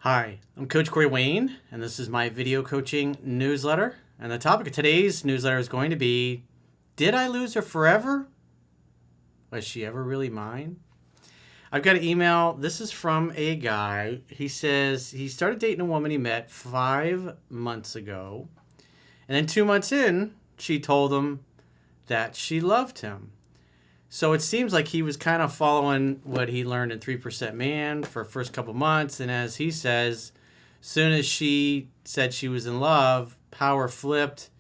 Hi, I'm Coach Corey Wayne, and this is my video coaching newsletter. And the topic of today's newsletter is going to be, did I lose her forever? Was she ever really mine? I've got an email. This is from a guy. He says he started dating a woman he met 5 months ago. And then 2 months in, she told him that she loved him. So it seems like he was kind of following what he learned in 3% Man for the first couple months. And as he says, soon as she said she was in love, power flipped.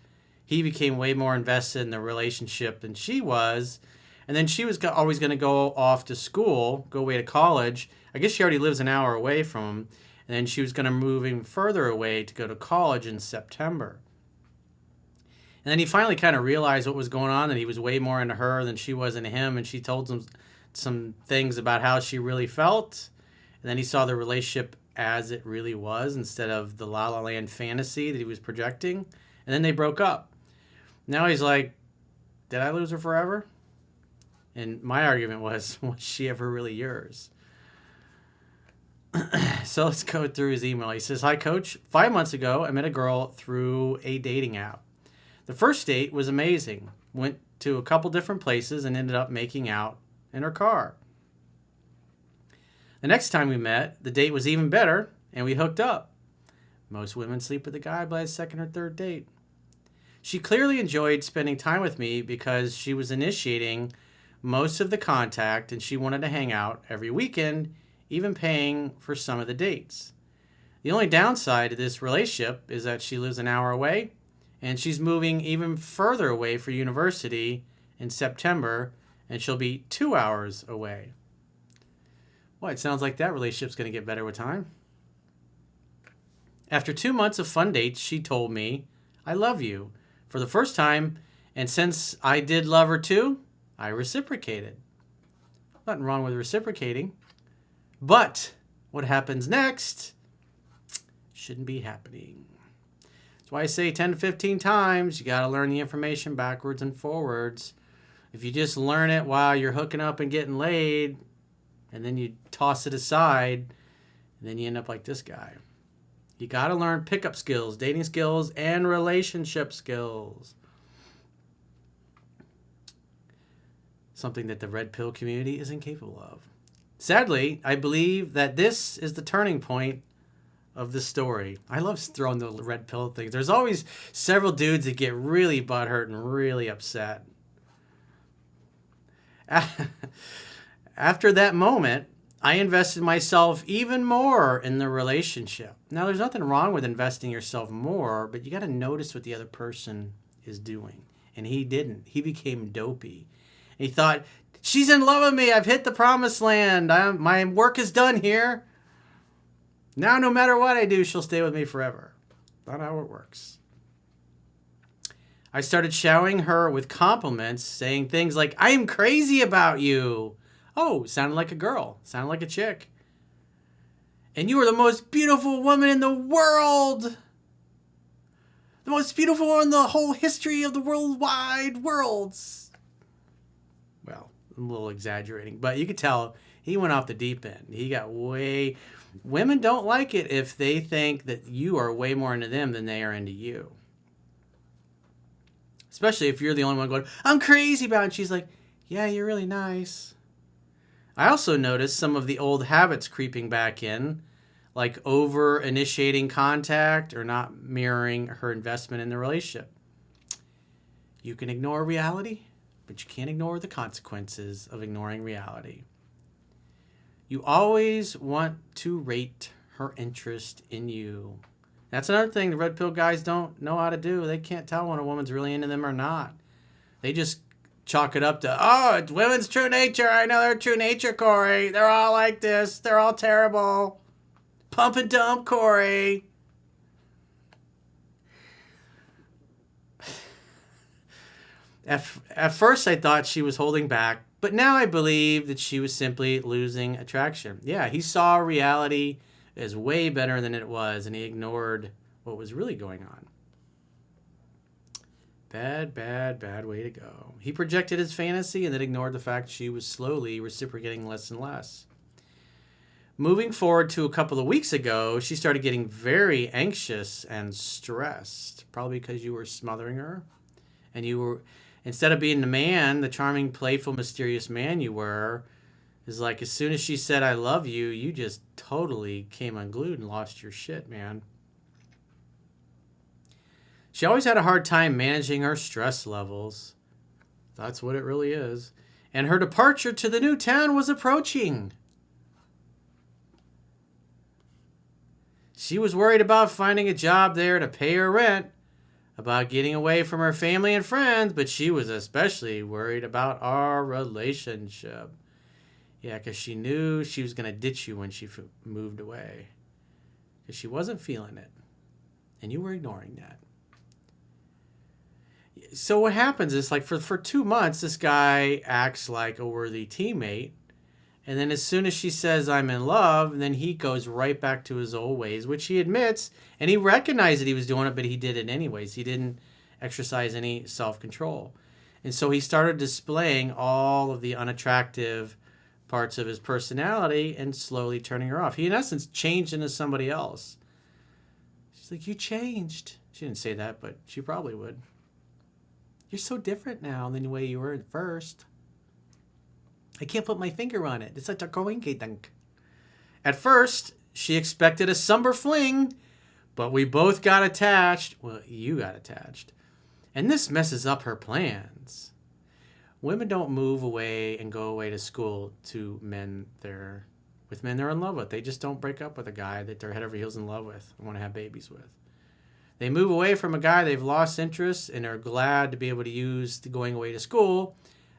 He became way more invested in the relationship than she was. And then she was always going to go off to school, go away to college. I guess she already lives an hour away from him. And then she was going to move even further away to go to college in September. And then he finally kind of realized what was going on, that he was way more into her than she was into him. And she told him some things about how she really felt. And then he saw the relationship as it really was instead of the La La Land fantasy that he was projecting. And then they broke up. Now he's like, did I lose her forever? And my argument was she ever really yours? So let's go through his email. He says, hi, Coach. 5 months ago, I met a girl through a dating app. The first date was amazing. Went to a couple different places and ended up making out in her car. The next time we met, the date was even better, and we hooked up. Most women sleep with a guy by his second or third date. She clearly enjoyed spending time with me because she was initiating most of the contact, and she wanted to hang out every weekend, even paying for some of the dates. The only downside to this relationship is that she lives an hour away, and she's moving even further away for university in September, and she'll be 2 hours away. Well, it sounds like that relationship's going to get better with time. After 2 months of fun dates, she told me, I love you, for the first time, and since I did love her too, I reciprocated. Nothing wrong with reciprocating. But what happens next shouldn't be happening. That's why I say 10 to 15 times, you got to learn the information backwards and forwards. If you just learn it while you're hooking up and getting laid, and then you toss it aside, and then you end up like this guy. You got to learn pickup skills, dating skills, and relationship skills. Something that the red pill community is incapable of. Sadly, I believe that this is the turning point of the story. I love throwing the red pill things. There's always several dudes that get really butthurt and really upset. After that moment, I invested myself even more in the relationship. Now, there's nothing wrong with investing yourself more, but you got to notice what the other person is doing. And he didn't. He became dopey. He thought, she's in love with me. I've hit the promised land. My work is done here. Now, no matter what I do, she'll stay with me forever. Not how it works. I started showering her with compliments, saying things like, I am crazy about you. Oh, sounded like a girl. Sounded like a chick. And you are the most beautiful woman in the world. The most beautiful one in the whole history of the worldwide worlds. Well, I'm a little exaggerating, but you could tell he went off the deep end. He got way... Women don't like it if they think that you are way more into them than they are into you. Especially if you're the only one going, I'm crazy about it. And she's like, yeah, you're really nice. I also noticed some of the old habits creeping back in, like over-initiating contact or not mirroring her investment in the relationship. You can ignore reality, but you can't ignore the consequences of ignoring reality. You always want to rate her interest in you. That's another thing the red pill guys don't know how to do. They can't tell when a woman's really into them or not. They just chalk it up to, oh, it's women's true nature. I know their true nature, Corey. They're all like this. They're all terrible. Pump and dump, Corey. At first, I thought she was holding back, but now I believe that she was simply losing attraction. Yeah, he saw reality as way better than it was, and he ignored what was really going on. Bad, bad, bad way to go. He projected his fantasy and then ignored the fact she was slowly reciprocating less and less. Moving forward to a couple of weeks ago, she started getting very anxious and stressed, probably because you were smothering her. And you were, instead of being the man, the charming, playful, mysterious man you were, is like as soon as she said, I love you, you just totally came unglued and lost your shit, man. She always had a hard time managing her stress levels. That's what it really is. And her departure to the new town was approaching. She was worried about finding a job there to pay her rent, about getting away from her family and friends, but she was especially worried about our relationship. Yeah, because she knew she was going to ditch you when she moved away. Because she wasn't feeling it. And you were ignoring that. So what happens is, like, for 2 months, this guy acts like a worthy teammate. And then as soon as she says, I'm in love, then he goes right back to his old ways, which he admits. And he recognized that he was doing it, but he did it anyways. He didn't exercise any self-control. And so he started displaying all of the unattractive parts of his personality and slowly turning her off. He, in essence, changed into somebody else. She's like, you changed. She didn't say that, but she probably would. You're so different now than the way you were at first. I can't put my finger on it. It's like a coinkydunk. At first, she expected a summer fling, but we both got attached. Well, you got attached. And this messes up her plans. Women don't move away and go away to school to men they're in love with. They just don't break up with a guy that they're head over heels in love with and want to have babies with. They move away from a guy they've lost interest and are glad to be able to use the going away to school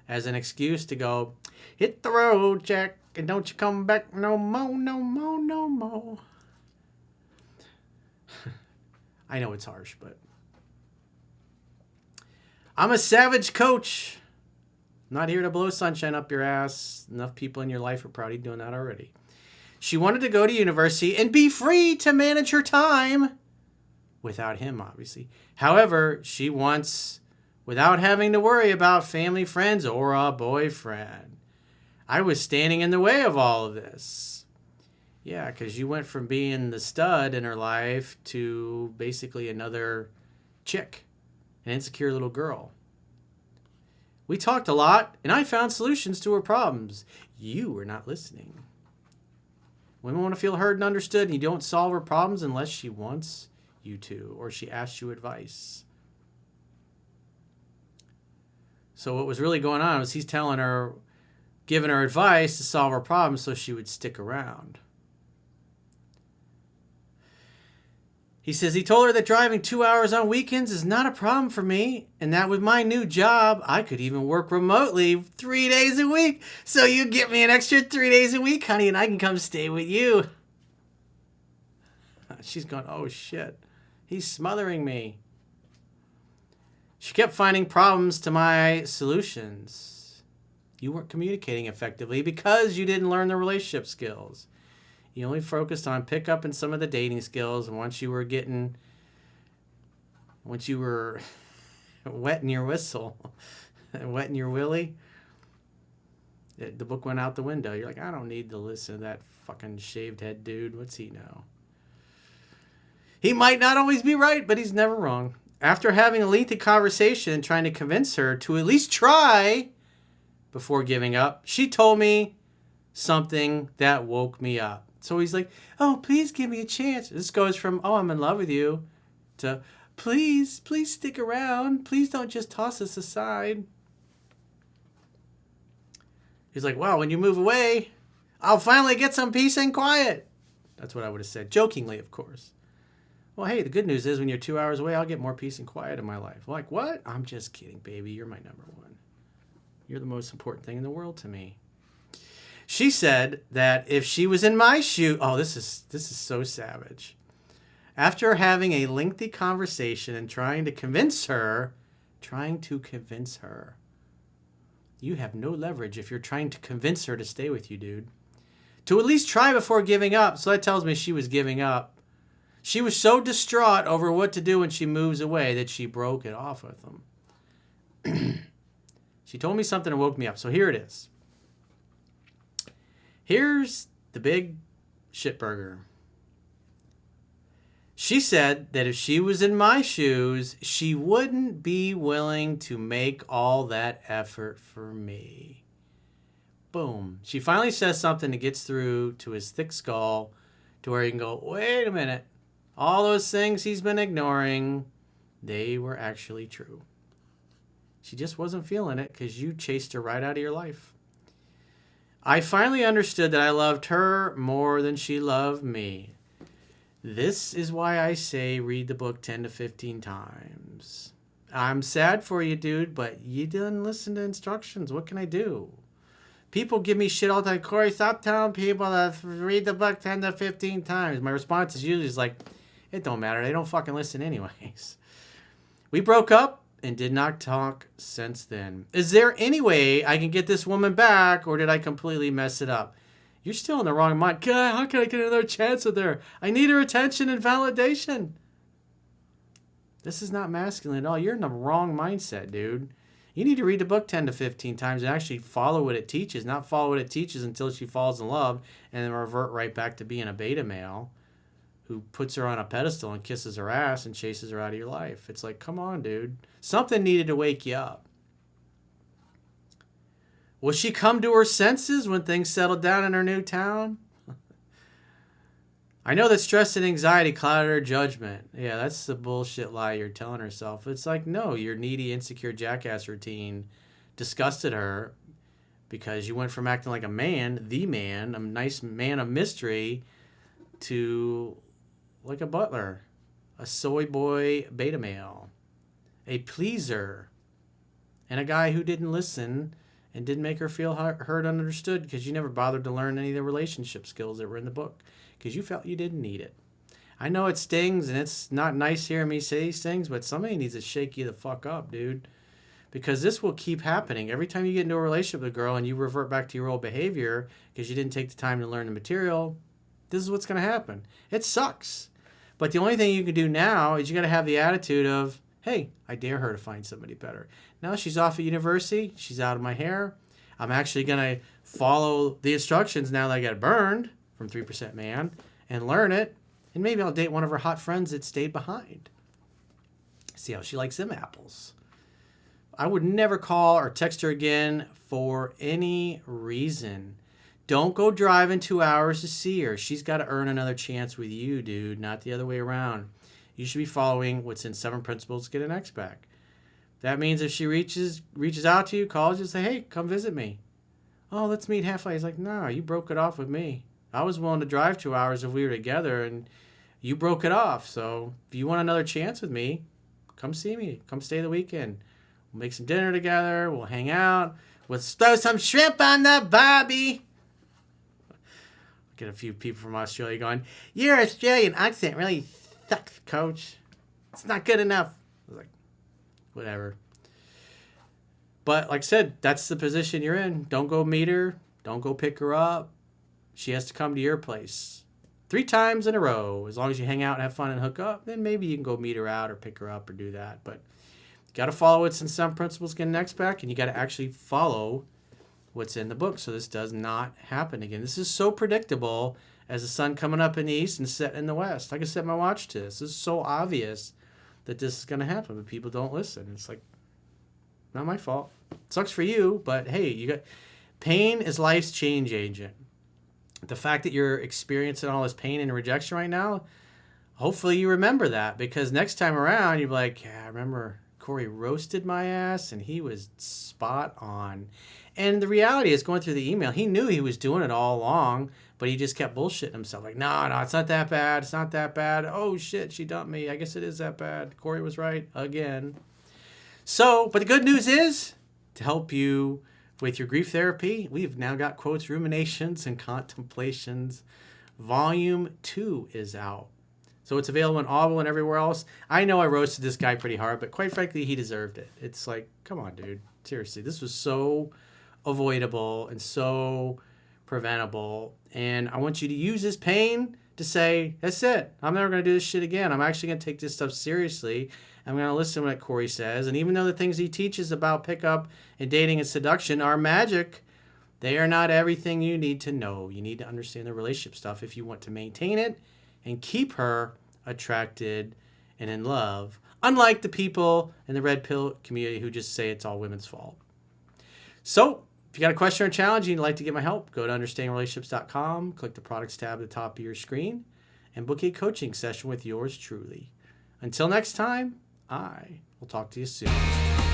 as an excuse to go, hit the road, Jack, and don't you come back no more, no more, no more. I know it's harsh, but I'm a savage coach. I'm not here to blow sunshine up your ass. Enough people in your life are probably doing that already. She wanted to go to university and be free to manage her time. Without him, obviously. However, she wants, without having to worry about family, friends, or a boyfriend. I was standing in the way of all of this. Yeah, because you went from being the stud in her life to basically another chick, an insecure little girl. We talked a lot, and I found solutions to her problems. You were not listening. Women want to feel heard and understood, and you don't solve her problems unless she wants you to, or she asks you advice. So what was really going on was he's telling her, giving her advice to solve her problems so she would stick around. He says he told her that driving 2 hours on weekends is not a problem for me, and that with my new job, I could even work remotely 3 days a week. So you get me an extra 3 days a week, honey, and I can come stay with you. She's going, oh shit, he's smothering me. She kept finding problems to my solutions. You weren't communicating effectively because you didn't learn the relationship skills. You only focused on pickup and some of the dating skills. And once you were wetting your whistle, wetting your willy, the book went out the window. You're like, I don't need to listen to that fucking shaved head dude. What's he know? He might not always be right, but he's never wrong. After having a lengthy conversation and trying to convince her to at least try before giving up, she told me something that woke me up. So he's like, oh, please give me a chance. This goes from, oh, I'm in love with you, to, please stick around. Please don't just toss us aside. He's like, well, when you move away, I'll finally get some peace and quiet. That's what I would have said, jokingly, of course. Well, hey, the good news is when you're 2 hours away, I'll get more peace and quiet in my life. Like, what? I'm just kidding, baby. You're my number one. You're the most important thing in the world to me. She said that if she was in my shoe, oh, this is so savage. After having a lengthy conversation and trying to convince her, you have no leverage if you're trying to convince her to stay with you, dude. To at least try before giving up. So that tells me she was giving up. She was so distraught over what to do when she moves away that she broke it off with him. She told me something that woke me up. So here it is. Here's the big Shitburger. She said that if she was in my shoes, she wouldn't be willing to make all that effort for me. Boom. She finally says something that gets through to his thick skull to where he can go, wait a minute. All those things he's been ignoring, they were actually true. She just wasn't feeling it because you chased her right out of your life. I finally understood that I loved her more than she loved me. This is why I say read the book 10 to 15 times. I'm sad for you, dude, but you didn't listen to instructions. What can I do? People give me shit all the time. Corey, stop telling people to read the book 10 to 15 times. My response is usually like, it don't matter. They don't fucking listen anyways. We broke up and did not talk since then. Is there any way I can get this woman back, or did I completely mess it up? You're still in the wrong mind. God, how can I get another chance with her? I need her attention and validation. This is not masculine at all. You're in the wrong mindset, dude. You need to read the book 10 to 15 times and actually follow what it teaches, not follow what it teaches until she falls in love and then revert right back to being a beta male who puts her on a pedestal and kisses her ass and chases her out of your life. It's like, come on, dude. Something needed to wake you up. Will she come to her senses when things settle down in her new town? I know that stress and anxiety clouded her judgment. Yeah, that's the bullshit lie you're telling herself. It's like, no, your needy, insecure jackass routine disgusted her because you went from acting like a man, a nice man of mystery, to like a butler, a soy boy beta male, a pleaser, and a guy who didn't listen and didn't make her feel heard and understood because you never bothered to learn any of the relationship skills that were in the book because you felt you didn't need it. I know it stings and it's not nice hearing me say these things, but somebody needs to shake you the fuck up, dude, because this will keep happening. Every time you get into a relationship with a girl and you revert back to your old behavior because you didn't take the time to learn the material, this is what's going to happen. It sucks. But the only thing you can do now is you got to have the attitude of, hey, I dare her to find somebody better. Now she's off at university. She's out of my hair. I'm actually going to follow the instructions now that I got burned from 3% Man and learn it. And maybe I'll date one of her hot friends that stayed behind. See how she likes them apples. I would never call or text her again for any reason. Don't go driving 2 hours to see her. She's got to earn another chance with you, dude, not the other way around. You should be following what's in 7 Principles to Get an Ex Back. That means if she reaches out to you, calls you, say, hey, come visit me. Oh, let's meet halfway. He's like, no, you broke it off with me. I was willing to drive 2 hours if we were together, and you broke it off. So if you want another chance with me, come see me. Come stay the weekend. We'll make some dinner together. We'll hang out. We'll throw some shrimp on the barbie. Get a few people from Australia going, your Australian accent really sucks, coach. It's not good enough. I was like, whatever. But like I said, that's the position you're in. Don't go meet her. Don't go pick her up. She has to come to your place 3 times in a row. As long as you hang out and have fun and hook up, then maybe you can go meet her out or pick her up or do that. But you got to follow what's in 7 Principles, Get an Ex Back, and you got to actually follow what's in the book so this does not happen again. This is so predictable as the sun coming up in the east and setting in the west. I can set my watch to this. This is so obvious that this is going to happen, but people don't listen. It's like, not my fault. It sucks for you, but hey, pain is life's change agent. The fact that you're experiencing all this pain and rejection right now, hopefully you remember that, because next time around you'll be like, yeah, I remember Corey roasted my ass and he was spot on. And the reality is, going through the email, he knew he was doing it all along, but he just kept bullshitting himself. Like, no, it's not that bad. It's not that bad. Oh, shit, she dumped me. I guess it is that bad. Corey was right again. So, but the good news is, to help you with your grief therapy, we've now got Quotes, Ruminations, and Contemplations. Volume 2 is out. So it's available on Audible and everywhere else. I know I roasted this guy pretty hard, but quite frankly, he deserved it. It's like, come on, dude. Seriously, this was so avoidable and so preventable. And I want you to use this pain to say, that's it. I'm never going to do this shit again. I'm actually going to take this stuff seriously. I'm going to listen to what Corey says. And even though the things he teaches about pickup and dating and seduction are magic, They are not everything you need to know. You need to understand the relationship stuff if you want to maintain it and keep her attracted and in love, unlike the people in the red pill community who just say it's all women's fault. So, if you got a question or challenge and you'd like to get my help, go to understandingrelationships.com, click the products tab at the top of your screen, and book a coaching session with yours truly. Until next time, I will talk to you soon.